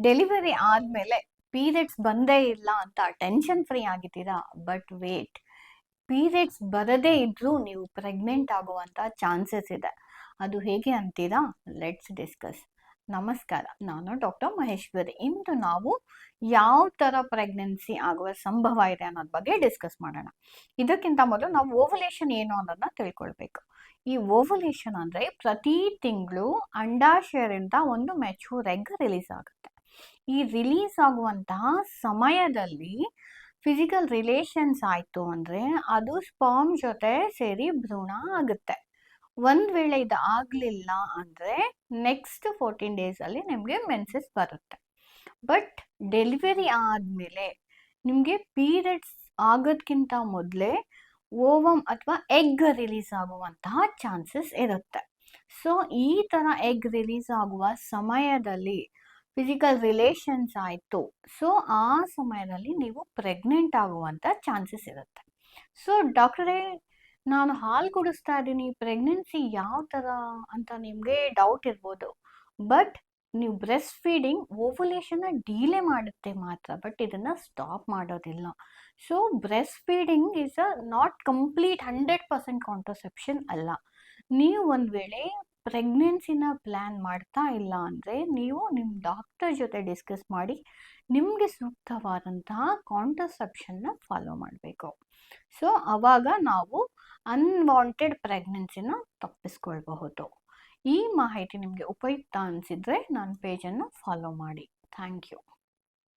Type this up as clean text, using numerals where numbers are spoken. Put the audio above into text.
Delivery ಆದಮೇಲೆ periods ಬಂದೇ ಇಲ್ಲ ಅಂತ ಟೆನ್ಷನ್ ಫ್ರೀ ಆಗಿದ್ದೀರಾ? ಬಟ್ ವೇಟ್, ಪೀರಿಯಡ್ಸ್ ಬರದೇ ಇದ್ರೂ ನೀವು ಪ್ರೆಗ್ನೆಂಟ್ ಆಗುವಂಥ ಚಾನ್ಸಸ್ ಇದೆ. ಅದು ಹೇಗೆ ಅಂತೀರಾ? Let's discuss. ನಮಸ್ಕಾರ, ನಾನು ಡಾಕ್ಟರ್ ಮಹೇಶ್ವರಿ. ಇಂದು ನಾವು ಯಾವ ಥರ ಪ್ರೆಗ್ನೆನ್ಸಿ ಆಗುವ ಸಂಭವ ಇದೆ ಅನ್ನೋದ್ರ ಬಗ್ಗೆ ಡಿಸ್ಕಸ್ ಮಾಡೋಣ. ಇದಕ್ಕಿಂತ ಮೊದಲು ನಾವು ಓವಲೇಷನ್ ಏನು ಅನ್ನೋದನ್ನ ತಿಳ್ಕೊಳ್ಬೇಕು. ಈ ಓವಲೇಷನ್ ಅಂದರೆ ಪ್ರತಿ ತಿಂಗಳು ಅಂಡಾಶಯದಿಂದ ಒಂದು ಮೆಚೂರ್ ಎಗ್ ರಿಲೀಸ್ ಆಗುತ್ತೆ. ಈ ರಿಲೀಸ್ ಆಗುವಂತಹ ಸಮಯದಲ್ಲಿ ಫಿಸಿಕಲ್ ರಿಲೇಷನ್ಸ್ ಆಯಿತು ಅಂದರೆ ಅದು ಸ್ಪರ್ಮ್ ಜೊತೆ ಸೇರಿ ಭ್ರೂಣ ಆಗುತ್ತೆ. ಒಂದು ವೇಳೆ ಇದು ಆಗಲಿಲ್ಲ ಅಂದರೆ ನೆಕ್ಸ್ಟ್ 14 ಡೇಸಲ್ಲಿ ನಿಮಗೆ ಮೆನ್ಸಸ್ ಬರುತ್ತೆ. ಬಟ್ ಡೆಲಿವರಿ ಆದಮೇಲೆ ನಿಮಗೆ ಪೀರಿಯಡ್ಸ್ ಆಗೋದಕ್ಕಿಂತ ಮೊದಲೇ ಓವಮ್ ಅಥವಾ ಎಗ್ ರಿಲೀಸ್ ಆಗುವಂತಹ ಚಾನ್ಸಸ್ ಇರುತ್ತೆ. ಸೊ ಈ ಥರ ಎಗ್ ರಿಲೀಸ್ ಆಗುವ ಸಮಯದಲ್ಲಿ ಫಿಸಿಕಲ್ ರಿಲೇಷನ್ಸ್ ಆಯಿತು, ಸೊ ಆ ಸಮಯದಲ್ಲಿ ನೀವು ಪ್ರೆಗ್ನೆಂಟ್ ಆಗುವಂಥ ಚಾನ್ಸಸ್ ಇರುತ್ತೆ. ಸೊ ಡಾಕ್ಟ್ರೇ, ನಾನು ಹಾಲು ಕುಡಿಸ್ತಾ ಇದ್ದೀನಿ, ಪ್ರೆಗ್ನೆನ್ಸಿ ಯಾವ ಥರ ಅಂತ ನಿಮಗೆ ಡೌಟ್ ಇರ್ಬೋದು. ಬಟ್ ನೀವು ಬ್ರೆಸ್ಟ್ ಫೀಡಿಂಗ್ ಓವುಲೇಷನ್ನ ಡಿಲೇ ಮಾಡುತ್ತೆ ಮಾತ್ರ, ಬಟ್ ಇದನ್ನು ಸ್ಟಾಪ್ ಮಾಡೋದಿಲ್ಲ. So breast feeding is not complete 100% contraception ಅಲ್ಲ. ನೀವು ಒಂದು ವೇಳೆ ಪ್ರೆಗ್ನೆನ್ಸಿನ ಪ್ಲ್ಯಾನ್ ಮಾಡ್ತಾ ಇಲ್ಲ ಅಂದರೆ ನೀವು ನಿಮ್ಮ ಡಾಕ್ಟರ್ ಜೊತೆ ಡಿಸ್ಕಸ್ ಮಾಡಿ ನಿಮಗೆ ಸೂಕ್ತವಾದಂತಹ ಕಾಂಟ್ರಸೆಪ್ಷನ್ನ ಫಾಲೋ ಮಾಡಬೇಕು. ಸೊ ಆವಾಗ ನಾವು ಅನ್ವಾಂಟೆಡ್ ಪ್ರೆಗ್ನೆನ್ಸಿನ ತಪ್ಪಿಸ್ಕೊಳ್ಬಹುದು. ಈ ಮಾಹಿತಿ ನಿಮಗೆ ಉಪಯುಕ್ತ ಅನಿಸಿದರೆ ನನ್ನ ಪೇಜನ್ನು ಫಾಲೋ ಮಾಡಿ. Thank you.